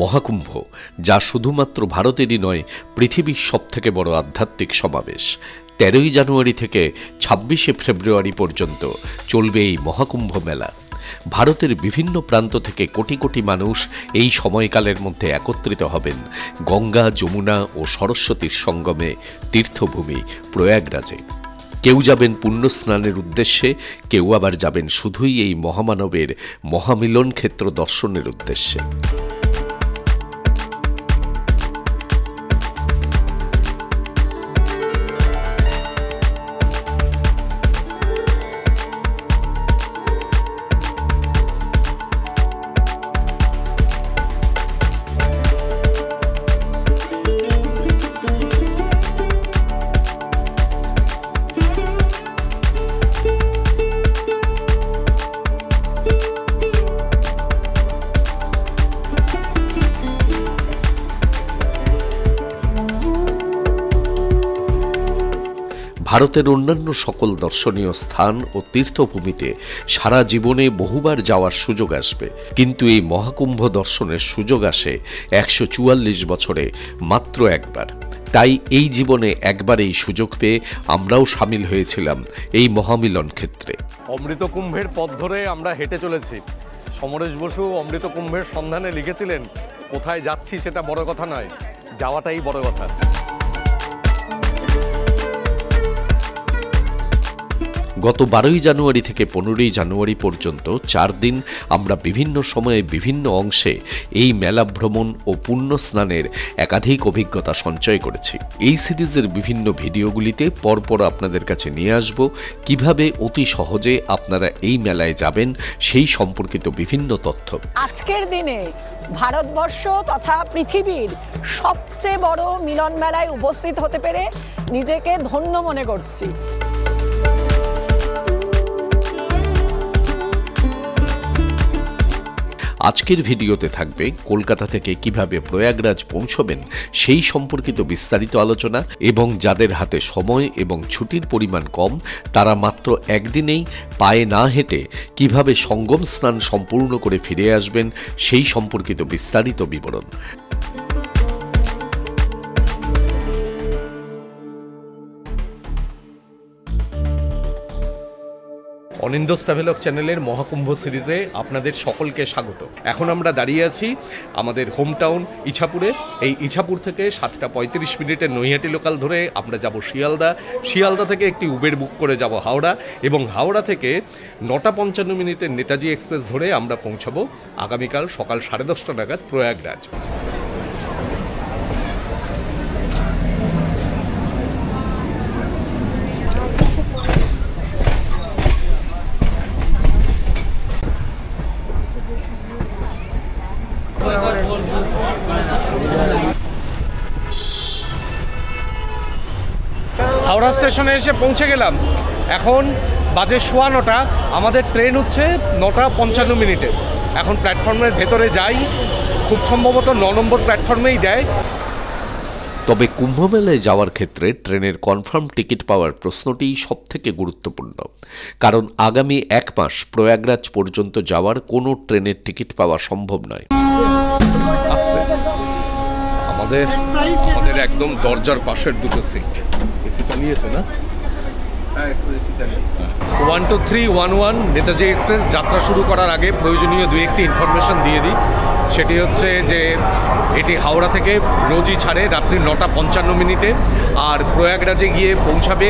মহাকুম্ভ, যা শুধুমাত্র ভারতেরই নয়, পৃথিবীর সবথেকে বড় আধ্যাত্মিক সমাবেশ। 13ই জানুয়ারি থেকে 26শে ফেব্রুয়ারি পর্যন্ত চলবে এই মহাকুম্ভ মেলা। ভারতের বিভিন্ন প্রান্ত থেকে কোটি কোটি মানুষ এই সময়কালের মধ্যে একত্রিত হবেন গঙ্গা, যমুনা ও সরস্বতীর সঙ্গমে তীর্থভূমি প্রয়াগরাজে। কেউ যাবেন পুণ্যস্নানের উদ্দেশ্যে, কেউ আবার যাবেন শুধুই এই মহামানবের মহামিলন ক্ষেত্র দর্শনের উদ্দেশ্যে। ভারতের অন্যান্য সকল দর্শনীয় স্থান ও তীর্থভূমিতে সারা জীবনে বহুবার যাওয়ার সুযোগ আসবে, কিন্তু এই মহাকুম্ভ দর্শনের সুযোগ আসে 144 বছরে মাত্র একবার। তাই এই জীবনে একবার এই সুযোগ পেয়ে আমরাও সামিল হয়েছিলাম এই মহামিলন ক্ষেত্রে। অমৃত কুম্ভের পথ ধরে আমরা হেঁটে চলেছি। সমরেশ বসু অমৃত কুম্ভের সন্ধানে লিখেছিলেন, কোথায় যাচ্ছি সেটা বড় কথা নয়, যাওয়াটাই বড় কথা। গত 12ই জানুয়ারি থেকে 15ই জানুয়ারি পর্যন্ত 4 দিন আমরা বিভিন্ন সময়ে বিভিন্ন অংশে এই মেলা ভ্রমণ ও পুণ্য স্নানের একাধিক অভিজ্ঞতা সঞ্চয় করেছি। এই সিরিজের বিভিন্ন ভিডিওগুলিতে পরপর আপনাদের কাছে নিয়ে আসব কিভাবে অতি সহজে আপনারা এই মেলায় যাবেন সেই সম্পর্কিত বিভিন্ন তথ্য। আজকের দিনে ভারতবর্ষ তথা পৃথিবীর সবচেয়ে বড় মিলন মেলায় উপস্থিত হতে পেরে নিজেকে ধন্য মনে করছি। আজকের ভিডিওতে থাকবে কলকাতা থেকে কিভাবে প্রয়াগরাজ পৌঁছবেন সেই সম্পর্কিত বিস্তারিত আলোচনা, এবং যাদের হাতে সময় এবং ছুটির পরিমাণ কম তারা মাত্র একদিনেই পায়ে না হেঁটে কিভাবে সঙ্গম স্নান সম্পূর্ণ করে ফিরে আসবেন সেই সম্পর্কিত বিস্তারিত বিবরণ। অনিন্দ্য ট্রাভেলগ চ্যানেলের মহাকুম্ভ সিরিজে আপনাদের সকলকে স্বাগত। এখন আমরা দাঁড়িয়ে আছি আমাদের হোম টাউন ইছাপুরে। এই ইছাপুর থেকে 7টা 35 মিনিটের নৈহাটি লোকাল ধরে আমরা যাব শিয়ালদা। শিয়ালদা থেকে একটি উবের বুক করে যাব হাওড়া, এবং হাওড়া থেকে 9টা 55 মিনিটের নেতাজি এক্সপ্রেস ধরে আমরা পৌঁছাবো আগামীকাল সকাল 10:30 নাগাদ প্রয়াগরাজ। হাওড়া স্টেশনে এসে পৌঁছে গেলাম। এখন বাজে 9:15। আমাদের ট্রেন হচ্ছে 9টা 55 মিনিটে। এখন প্ল্যাটফর্মের ভেতরে যাই, খুব সম্ভবত 9 নম্বর প্ল্যাটফর্মেই দেয়। তবে কুম্ভমেলায় যাওয়ার ক্ষেত্রে ট্রেনের কনফার্ম টিকিট পাওয়ার প্রশ্নটিই সবথেকে গুরুত্বপূর্ণ, কারণ আগামী 1 মাস প্রয়াগরাজ পর্যন্ত যাওয়ার কোনো ট্রেনের টিকিট পাওয়া সম্ভব নয়। আমাদের একদম দরজার পাশের দুটো সিট এসি চালিয়েছে না। 12311 নেতাজি এক্সপ্রেস যাত্রা শুরু করার আগে প্রয়োজনীয় 2-1টি ইনফরমেশন দিয়ে দিই। সেটি হচ্ছে যে এটি হাওড়া থেকে রোজই ছাড়ে রাত্রি 9টা 55 মিনিটে, আর প্রয়াগরাজে গিয়ে পৌঁছাবে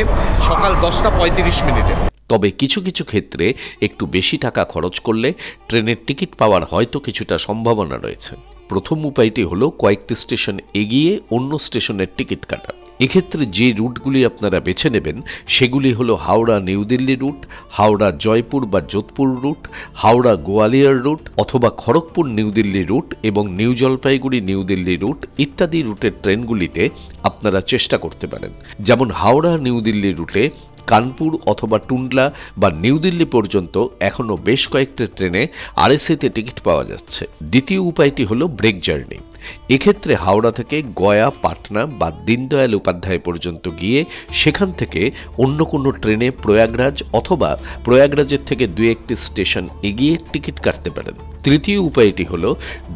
সকাল 10টা 35 মিনিটে। তবে কিছু কিছু ক্ষেত্রে একটু বেশি টাকা খরচ করলে ট্রেনের টিকিট পাওয়ার হয়তো কিছুটা সম্ভাবনা রয়েছে। প্রথম উপায়টি হলো কয়েকটি স্টেশন এগিয়ে অন্য স্টেশনের টিকিট কাটা। এক্ষেত্রে যে রুটগুলি আপনারা বেছে নেবেন সেগুলি হলো হাওড়া নিউ দিল্লি রুট, হাওড়া জয়পুর বা যোধপুর রুট, হাওড়া গোয়ালিয়র রুট, অথবা খড়গপুর নিউ দিল্লি রুট এবং New Jalpaiguri New Delhi route ইত্যাদি রুটের ট্রেনগুলিতে আপনারা চেষ্টা করতে পারেন। যেমন হাওড়া নিউ দিল্লি রুটে কানপুর অথবা টুন্ডলা বা নিউ দিল্লি পর্যন্ত এখনও বেশ কয়েকটি ট্রেনে আরএসিতে টিকিট পাওয়া যাচ্ছে। দ্বিতীয় উপায়টি হলো ব্রেক জার্নি। এক্ষেত্রে হাওড়া থেকে গয়া, পাটনা বা দীনদয়াল উপাধ্যায় পর্যন্ত গিয়ে সেখান থেকে অন্য কোনো ট্রেনে প্রয়াগরাজ অথবা প্রয়াগরাজের থেকে 2-1টি স্টেশন এগিয়ে টিকিট কাটতে পারেন। তৃতীয় উপায়টি হল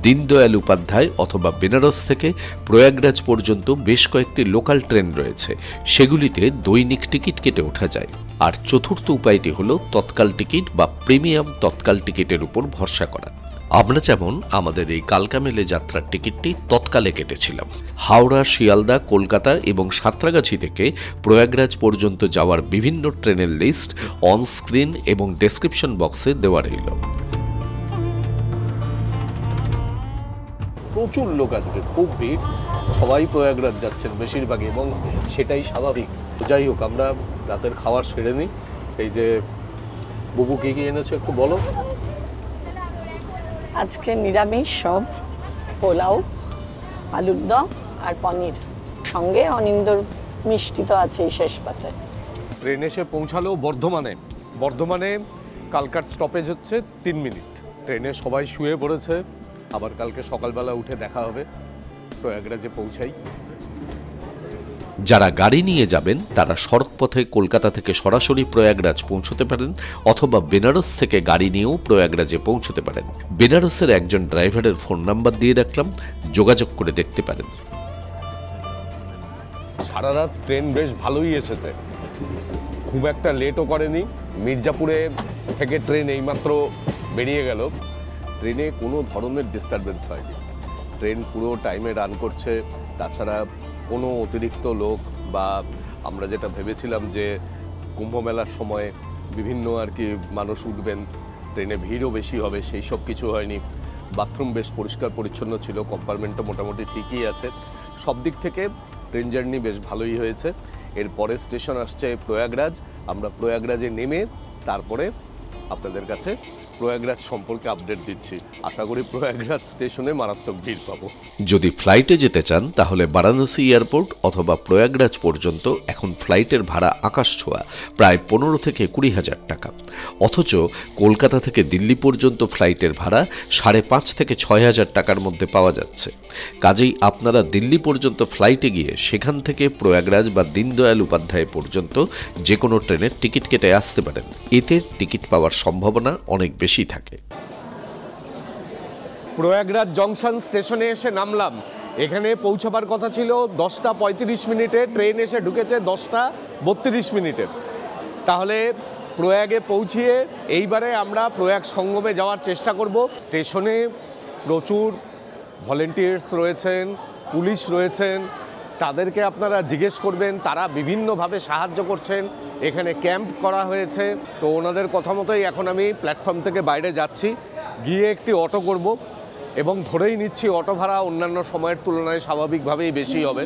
দীনদয়াল উপাধ্যায় অথবা বেনারস থেকে প্রয়াগরাজ পর্যন্ত বেশ কয়েকটি লোকাল ট্রেন রয়েছে, সেগুলিতে দৈনিক টিকিট কেটে ওঠা যায়। আর চতুর্থ উপায়টি হল তৎকাল টিকিট বা প্রিমিয়াম তৎকাল টিকিটের উপর ভরসা করা। আমরা যেমন আমাদের এই কালকা মেলে যাত্রার টিকিটটি তৎকালে কেটেছিলাম। হাওড়া, শিয়ালদা, কলকাতা এবং সাঁতরাগাছি থেকে প্রয়াগরাজ পর্যন্ত যাওয়ার বিভিন্ন ট্রেনের লিস্ট অন স্ক্রিন এবং ডেসক্রিপশন বক্সে দেওয়া রইল। প্রচুর লোক আজকে, খুব ভিড়, সবাই প্রয়াগরাজ যাচ্ছেন বেশিরভাগই, এবং সেটাই স্বাভাবিক। যাই হোক, আমরা রাতের খাবার সেরে নিই। এই যে বুবু কী কী এনেছো একটু বলো। আজকে নিরামিষ সব, পোলাও, আলুর দম আর পনির, সঙ্গে অনিন্দর মিষ্টি তো আছেই শেষ পাতে। ট্রেন এসে পৌঁছালো বর্ধমানে কালকার স্টপেজ হচ্ছে 3 মিনিট। ট্রেনে সবাই শুয়ে পড়েছে, আবার কালকে সকালবেলা উঠে দেখা হবে। প্রয়াগরাজে পৌঁছাই। যারা গাড়ি নিয়ে যাবেন তারা সড়কপথে কলকাতা থেকে সরাসরি প্রয়াগরাজ পৌঁছতে পারেন, অথবা বেনারস থেকে গাড়ি নিয়েও প্রয়াগরাজে পৌঁছতে পারেন। বেনারসের একজন ড্রাইভারের ফোন নাম্বার দিয়ে রাখলাম, যোগাযোগ করে দেখতে পারেন। সারা রাত ট্রেন বেশ ভালোই এসেছে, খুব একটা লেটও করেনি। মির্জাপুরে থেকে ট্রেন এইমাত্র বেরিয়ে গেল। ট্রেনে কোনো ধরনের ডিস্টারবেন্স হয়নি, ট্রেন পুরো টাইমে রান করছে। তাছাড়া কোনো অতিরিক্ত লোক বা আমরা যেটা ভেবেছিলাম যে কুম্ভ মেলার সময় বিভিন্ন মানুষ উঠবেন, ট্রেনে ভিড়ও বেশি হবে, সেই সব কিছু হয়নি। বাথরুম বেশ পরিষ্কার পরিচ্ছন্ন ছিল, কম্পার্টমেন্টও মোটামুটি ঠিকই আছে। সব দিক থেকে ট্রেন জার্নি বেশ ভালোই হয়েছে। এরপরে স্টেশন আসছে প্রয়াগরাজ। আমরা প্রয়াগরাজে নেমে তারপরে আপনাদের কাছে প্রয়াগরাজ সম্পর্কে আপডেট দিচ্ছি। আশা করি প্রয়াগরাজ স্টেশনে মারাত্মক ভিড় পাবো। যদি ফ্লাইটে যেতে চান তাহলে বারাণসী এয়ারপোর্ট অথবা প্রয়াগরাজ পর্যন্ত এখন ফ্লাইটের ভাড়া আকাশ ছোঁয়া, প্রায় 15 থেকে 20 হাজার টাকা। অথচ কলকাতা থেকে দিল্লি পর্যন্ত ফ্লাইটের ভাড়া 5.5 থেকে 6 হাজার টাকার মধ্যে পাওয়া যাচ্ছে। কাজেই আপনারা দিল্লি পর্যন্ত ফ্লাইটে গিয়ে সেখান থেকে প্রয়াগরাজ বা দীনদয়াল উপাধ্যায় পর্যন্ত যে কোনো ট্রেনের টিকিট কেটে আসতে পারেন। এতে টিকিট পাওয়ার সম্ভাবনা অনেক বেশি থাকে। প্রয়াগরাজ জংশন স্টেশনে এসে নামলাম। এখানে পৌঁছাবার কথা ছিল 10টা 35 মিনিটে, ট্রেন এসে ঢুকেছে 10টা 32 মিনিটে। তাহলে প্রয়াগে পৌঁছিয়ে এইবারে আমরা প্রয়াগ সঙ্গমে যাওয়ার চেষ্টা করব। স্টেশনে প্রচুর ভলেন্টিয়ার্স রয়েছেন, পুলিশ রয়েছেন, তাদেরকে আপনারা জিজ্ঞেস করবেন, তারা বিভিন্নভাবে সাহায্য করছেন। এখানে ক্যাম্প করা হয়েছে, তো ওনাদের কথা মতোই এখন আমি প্ল্যাটফর্ম থেকে বাইরে যাচ্ছি, গিয়ে একটি অটো করব এবং ধরেই নিচ্ছি অটো ভাড়া অন্যান্য সময়ের তুলনায় স্বাভাবিকভাবেই বেশি হবে।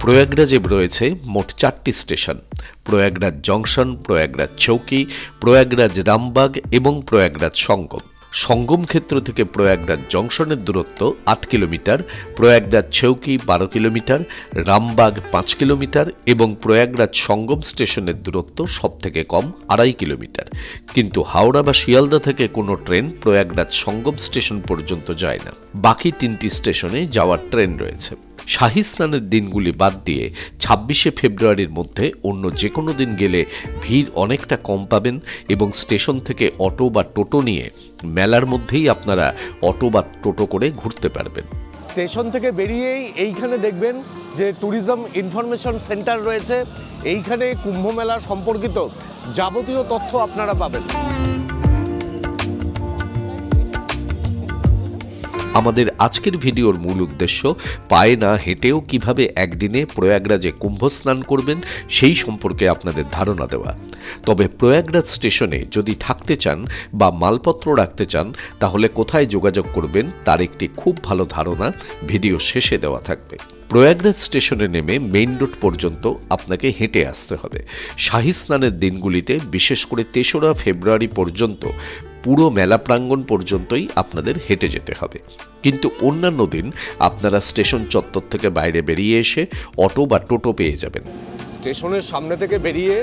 প্রয়াগরাজে রয়েছে মোট 4টি স্টেশন: প্রয়াগরাজ জংশন, প্রয়াগরাজ চৌকি, প্রয়াগরাজ রামবাগ এবং প্রয়াগরাজ সঙ্গম। সঙ্গম ক্ষেত্র থেকে প্রয়াগরাজ জংশনের দূরত্ব 8 কিলোমিটার, প্রয়াগরাজ চৌকি 12 কিলোমিটার, রামবাগ 5 কিলোমিটার এবং প্রয়াগরাজ সঙ্গম স্টেশনের দূরত্ব সবথেকে কম 2.5 কিলোমিটার। কিন্তু হাওড়া বা শিয়ালদা থেকে কোনো ট্রেন প্রয়াগরাজ সঙ্গম স্টেশন পর্যন্ত যায় না। বাকি 3টি স্টেশনে যাওয়ার ট্রেন রয়েছে। শাহী স্নানের দিনগুলি বাদ দিয়ে 26শে ফেব্রুয়ারির মধ্যে অন্য যে কোনো দিন গেলে ভিড় অনেকটা কম পাবেন এবং স্টেশন থেকে অটো বা টোটো নিয়ে মেলার মধ্যেই আপনারা অটো বা টোটো করে ঘুরতে পারবেন। স্টেশন থেকে বেরিয়েই এইখানে দেখবেন যে ট্যুরিজম ইনফরমেশন সেন্টার রয়েছে। এইখানে কুম্ভ মেলা সম্পর্কিত যাবতীয় তথ্য আপনারা পাবেন। আমাদের আজকের ভিডিওর মূল উদ্দেশ্য পায়ে না হেঁটেও কিভাবে একদিনে প্রয়াগরাজে কুম্ভ স্নান করবেন সেই সম্পর্কে আপনাদের ধারণা দেওয়া। তবে প্রয়াগরাজ স্টেশনে যদি থাকতে চান বা মালপত্র রাখতে চান তাহলে কোথায় যোগাযোগ করবেন তার একটি খুব ভালো ধারণা ভিডিও শেষে দেওয়া থাকবে। প্রয়াগরাজ স্টেশনে নেমে মেইন রোড পর্যন্ত আপনাকে হেঁটে আসতে হবে। শাহী স্নানের দিনগুলিতে বিশেষ করে 3রা ফেব্রুয়ারি পর্যন্ত পুরো মেলা প্রাঙ্গণ পর্যন্তই আপনাদের হেঁটে যেতে হবে। কিন্তু অন্যান্য দিন আপনারা স্টেশন চত্বর থেকে বাইরে বেরিয়ে এসে অটো বা টোটো পেয়ে যাবেন। স্টেশনের সামনে থেকে বেরিয়ে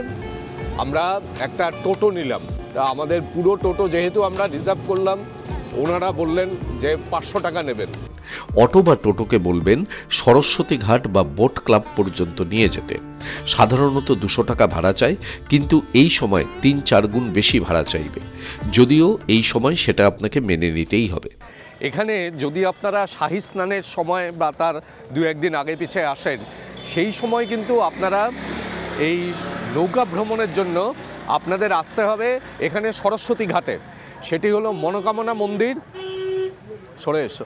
আমরা একটা টোটো নিলাম। তা আমাদের পুরো টোটো যেহেতু আমরা রিজার্ভ করলাম, ওনারা বললেন যে 500 টাকা নেবেন। অটো বা টোটোকে বলবেন সরস্বতী ঘাট বা বোট ক্লাব পর্যন্ত নিয়ে যেতে। সাধারণত 200 টাকা ভাড়া চায়, কিন্তু এই সময় 3-4 গুণ বেশি ভাড়া চাইবে, যদিও এই সময় সেটা আপনাকে মেনে নিতেই হবে। এখানে যদি আপনারা শাহী স্নানের সময় বা তার 2-1 দিন আগে পিছে আসেন, সেই সময় কিন্তু আপনারা এই নৌকা ভ্রমণের জন্য আপনাদের আসতে হবে এখানে সরস্বতী ঘাটে। সেটি হলো মনোকামনা মন্দির, সরে এসো,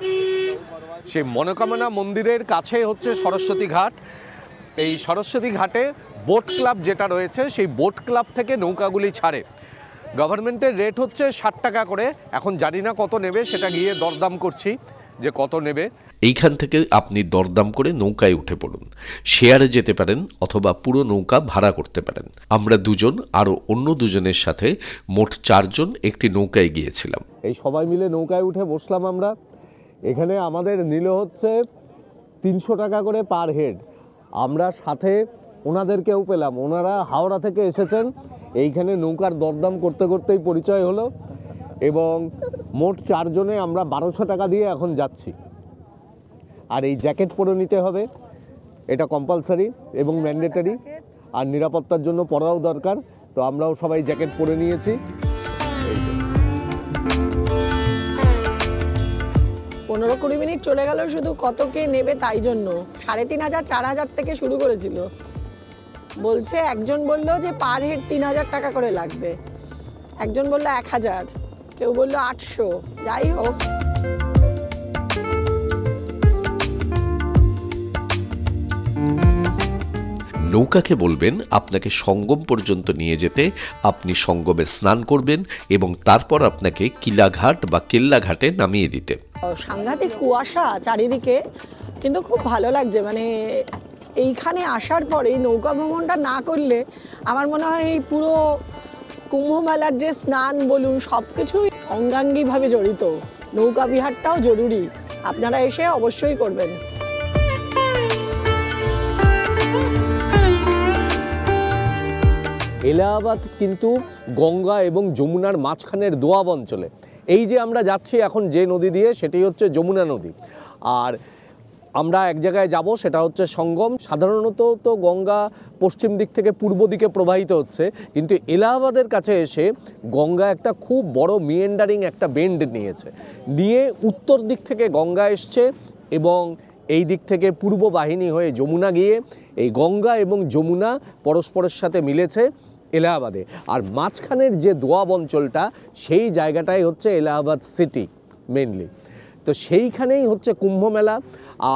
সেই মনোকামনা মন্দিরের কাছে হচ্ছে সরস্বতী ঘাট। এই সরস্বতী ঘাটে বোট ক্লাব যেটা রয়েছে, সেই বোট ক্লাব থেকে নৌকাগুলি ছাড়ে। গভর্নমেন্টের রেট হচ্ছে 60 টাকা করে। এখন জানি না কত নেবে, সেটা গিয়ে দরদাম করছি যে কত নেবে। এইখান থেকে আপনি দরদাম করে নৌকায় উঠে পড়ুন। শেয়ারে যেতে পারেন অথবা পুরো নৌকা ভাড়া করতে পারেন। আমরা দুজন আরও অন্য দুজনের সাথে মোট 4 জন একটি নৌকায় গিয়েছিলাম। এই সবাই মিলে নৌকায় উঠে বসলাম আমরা। এখানে আমাদের নিল হচ্ছে 300 টাকা করে পার হেড। আমরা সাথে ওনাদেরকেও পেলাম, ওনারা হাওড়া থেকে এসেছেন। এইখানে নৌকার দরদাম করতে করতেই পরিচয় হলো, এবং মোট 4 জনে আমরা 1200 টাকা দিয়ে এখন যাচ্ছি। আর এই জ্যাকেট পরে নিতে হবে, এটা কম্পালসারি এবং ম্যান্ডেটারি, আর নিরাপত্তার জন্য পরাও দরকার। তো আমরাও সবাই জ্যাকেট পরে নিয়েছি। 15-20 মিনিট চলে গেল শুধু কত কে নেবে তাই জন্য। 3500 4000 থেকে শুরু করেছিল, বলছে একজন বললো যে পার হেড 3000 টাকা করে লাগবে, একজন বললো 1000, কেউ বললো 800। যাই হোক, নৌকাকে বলবেন আপনাকে সঙ্গম পর্যন্ত নিয়ে যেতে। আপনি সঙ্গমে স্নান করবেন এবং তারপর আপনাকে কিলাঘাট বা কেল্লাঘাটে নামিয়ে দিতে। সাংঘাতিক কুয়াশা চারিদিকে, কিন্তু খুব ভালো লাগছে। মানে এইখানে আসার পরে নৌকা ভ্রমণটা না করলে আমার মনে হয় এই পুরো কুম্ভ মেলার যে স্নান বলুন সব কিছুই অঙ্গাঙ্গিভাবে জড়িত। নৌকা বিহারটাও জরুরি, আপনারা এসে অবশ্যই করবেন। এলাহাবাদ কিন্তু গঙ্গা এবং যমুনার মাঝখানের দোয়াব অঞ্চলে। এই যে আমরা যাচ্ছি এখন যে নদী দিয়ে, সেটি হচ্ছে যমুনা নদী। আর আমরা এক জায়গায় যাব, সেটা হচ্ছে সঙ্গম। সাধারণত তো গঙ্গা পশ্চিম দিক থেকে পূর্ব দিকে প্রবাহিত হচ্ছে, কিন্তু এলাহাবাদের কাছে এসে গঙ্গা একটা খুব বড় মিয়েন্ডারিং একটা বেন্ড নিয়ে উত্তর দিক থেকে গঙ্গা এসছে, এবং এই দিক থেকে পূর্ব বাহিনী হয়ে যমুনা গিয়ে এই গঙ্গা এবং যমুনা পরস্পরের সাথে মিলেছে এলাহাবাদে। আর মাঝখানের যে দোয়াব অঞ্চলটা, সেই জায়গাটাই হচ্ছে এলাহাবাদ সিটি মেনলি। তো সেইখানেই হচ্ছে কুম্ভ মেলা।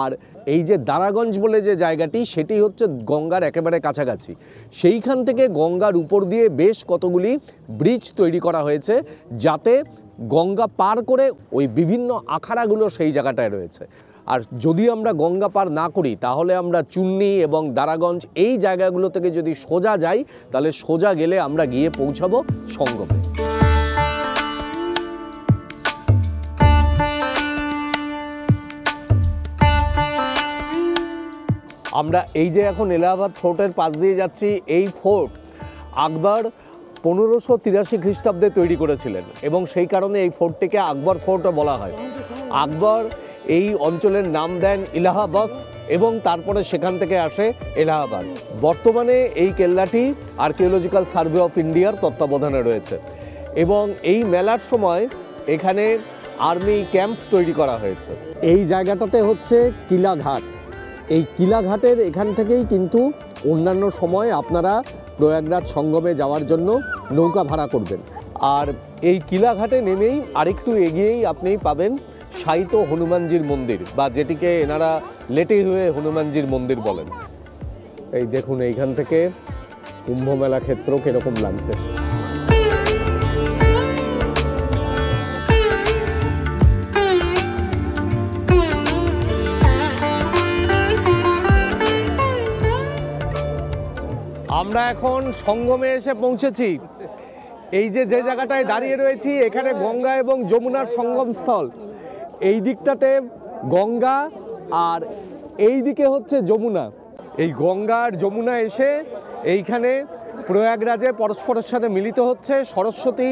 আর এই যে দারাগঞ্জ বলে যে জায়গাটি, সেটি হচ্ছে গঙ্গার একেবারে কাছাকাছি। সেইখান থেকে গঙ্গার উপর দিয়ে বেশ কতগুলি ব্রিজ তৈরি করা হয়েছে, যাতে গঙ্গা পার করে ওই বিভিন্ন আখাড়াগুলো সেই জায়গাটায় রয়েছে। আর যদি আমরা গঙ্গা পার না করি, তাহলে আমরা চুন্নি এবং দারাগঞ্জ এই জায়গাগুলো থেকে যদি সোজা যাই, তাহলে সোজা গেলে আমরা গিয়ে পৌঁছাবো সঙ্গমে। আমরা এই যে এখন এলাহাবাদ ফোর্টের পাশ দিয়ে যাচ্ছি। এই ফোর্ট আকবর 1583 খ্রিস্টাব্দে তৈরি করেছিলেন, এবং সেই কারণে এই ফোর্টটিকে আকবর ফোর্টও বলা হয়। আকবর এই অঞ্চলের নাম দেন ইলাহাবাদ, এবং তারপরে সেখান থেকে আসে এলাহাবাদ। বর্তমানে এই কেল্লাটি আর্কিওলজিক্যাল সার্ভে অফ ইন্ডিয়ার তত্ত্বাবধানে রয়েছে, এবং এই মেলার সময় এখানে আর্মি ক্যাম্প তৈরি করা হয়েছে। এই জায়গাটাতে হচ্ছে কিলাঘাট। এই কিলাঘাটের এখান থেকেই কিন্তু অন্যান্য সময় আপনারা প্রয়াগরাজ সঙ্গমে যাওয়ার জন্য নৌকা ভাড়া করবেন। আর এই কিলাঘাটে নেমেই আরেকটু এগিয়েই আপনি পাবেন শায়িত হনুমানজির মন্দির, বা যেটিকে এনারা লেটে হয়ে হনুমানজির মন্দির বলেন। এই দেখুন এইখান থেকে কুম্ভ মেলা ক্ষেত্র কিরকম লাগছে। আমরা এখন সঙ্গমে এসে পৌঁছেছি। এই যে জায়গাটায় দাঁড়িয়ে রয়েছি, এখানে গঙ্গা এবং যমুনার সঙ্গমস্থল। এই দিকটাতে গঙ্গা আর এই দিকে হচ্ছে যমুনা। এই গঙ্গা আর যমুনা এসে এইখানে প্রয়াগরাজে পরস্পরের সাথে মিলিত হচ্ছে। সরস্বতী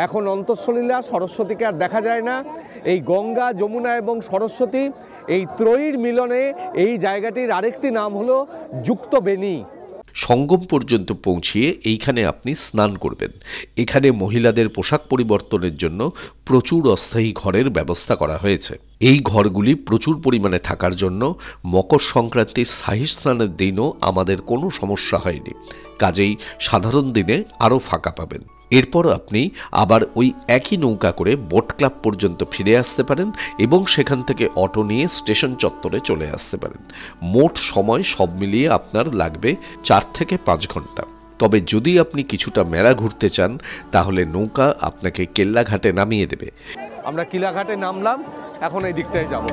এখন অন্তঃসলীলা সরস্বতীকে আর দেখা যায় না। এই গঙ্গা, যমুনা এবং সরস্বতী এই ত্রয়ীর মিলনে এই জায়গাটির আরেকটি নাম হলো যুক্তবেণী। সঙ্গম পর্যন্ত পৌঁছিয়ে এইখানে আপনি স্নান করবেন। এখানে মহিলাদের পোশাক পরিবর্তনের জন্য প্রচুর অস্থায়ী ঘরের ব্যবস্থা করা হয়েছে। এই ঘরগুলি প্রচুর পরিমাণে থাকার জন্য মকর সংক্রান্তির শাহী স্নানের দিনও আমাদের কোনো সমস্যা হয়নি। কাজেই সাধারণ দিনে আরও ফাঁকা পাবেন। এরপর আপনি আবার ওই একই নৌকা করে বোট ক্লাব পর্যন্ত ফিরে আসতে পারেন এবং সেখান থেকে অটো নিয়ে স্টেশন চত্বরে চলে আসতে পারেন। মোট সময় সব মিলিয়ে আপনার লাগবে 4 থেকে 5 ঘন্টা। তবে যদি আপনি কিছুটা মেলা ঘুরতে চান তাহলে নৌকা আপনাকে কেল্লাঘাটে নামিয়ে দেবে। আমরা কিলাঘাটে নামলাম, এখন এই দিকটায় যাব।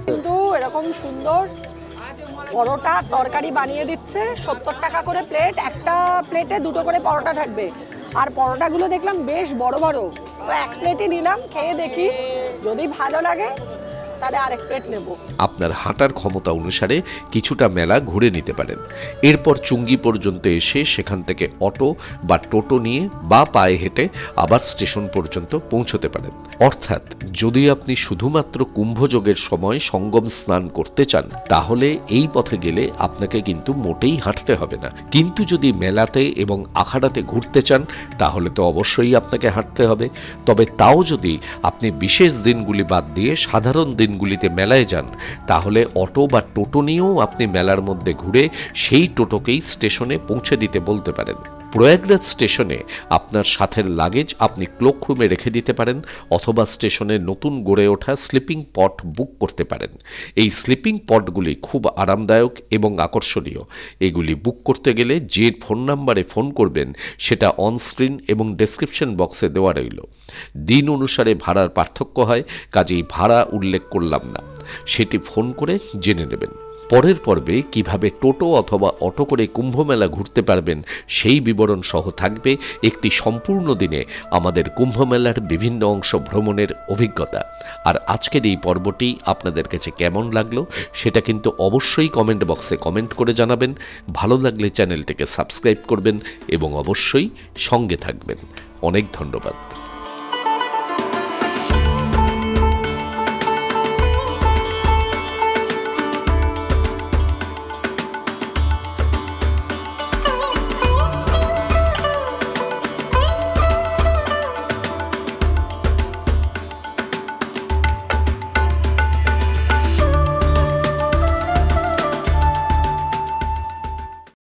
কিন্তু এরকম সুন্দর পরোটা তরকারি বানিয়ে দিচ্ছে, 70 টাকা করে প্লেট। একটা প্লেটে 2টো করে পরোটা থাকবে, আর পরোটাগুলো দেখলাম বেশ বড় বড়। তো এক প্লেটই নিলাম, খেয়ে দেখি, যদি ভালো লাগে তাহলে আরেক প্লেট নেব। আপনার হাঁটার ক্ষমতা অনুসারে কিছুটা মেলা ঘুরে নিতে পারেন। এরপর চুঙ্গি পর্যন্ত এসে সেখান থেকে অটো বা টোটো নিয়ে বা পায়ে হেঁটে আবার স্টেশন পর্যন্ত পৌঁছতে পারেন। অর্থাৎ যদি আপনি শুধুমাত্র কুম্ভযোগের সময় সঙ্গম স্নান করতে চান তাহলে এই পথে গেলে আপনাকে কিন্তু মোটেই হাঁটতে হবে না। কিন্তু যদি মেলাতে এবং আখাড়াতে ঘুরতে চান তাহলে তো অবশ্যই আপনাকে হাঁটতে হবে। তবে তাও যদি আপনি বিশেষ দিনগুলি বাদ দিয়ে সাধারণ দিনগুলিতে মেলায় যান তাহলে অটো বা টোটো নিয়েও আপনি মেলার মধ্যে ঘুরে সেই টোটোকেই স্টেশনে পৌঁছে দিতে বলতে পারেন। প্রয়াগরাজ স্টেশনে আপনার সাথের লাগেজ আপনি ক্লোকরুমে রেখে দিতে পারেন অথবা স্টেশনে নতুন গড়ে ওঠা স্লিপিং পট বুক করতে পারেন। এই স্লিপিং পটগুলি খুব আরামদায়ক এবং আকর্ষণীয়। এগুলি বুক করতে গেলে যে ফোন নাম্বারে ফোন করবেন সেটা অনস্ক্রিন এবং ডেসক্রিপশন বক্সে দেওয়া রইল। দিন অনুসারে ভাড়ার পার্থক্য হয়, কাজেই ভাড়া উল্লেখ করলাম না, সেটি ফোন করে জেনে নেবেন। পরের পর্বে কিভাবে টোটো অথবা অটো করে কুম্ভমেলা ঘুরতে পারবেন সেই বিবরণ সহ থাকবে একটি সম্পূর্ণ দিনে আমাদের কুম্ভমেলার বিভিন্ন অংশ ভ্রমণের অভিজ্ঞতা। আর আজকের এই পর্বটি আপনাদের কাছে কেমন লাগলো সেটা কিন্তু অবশ্যই কমেন্ট বক্সে কমেন্ট করে জানাবেন। ভালো লাগলে চ্যানেলটিকে সাবস্ক্রাইব করবেন এবং অবশ্যই সঙ্গে থাকবেন। অনেক ধন্যবাদ।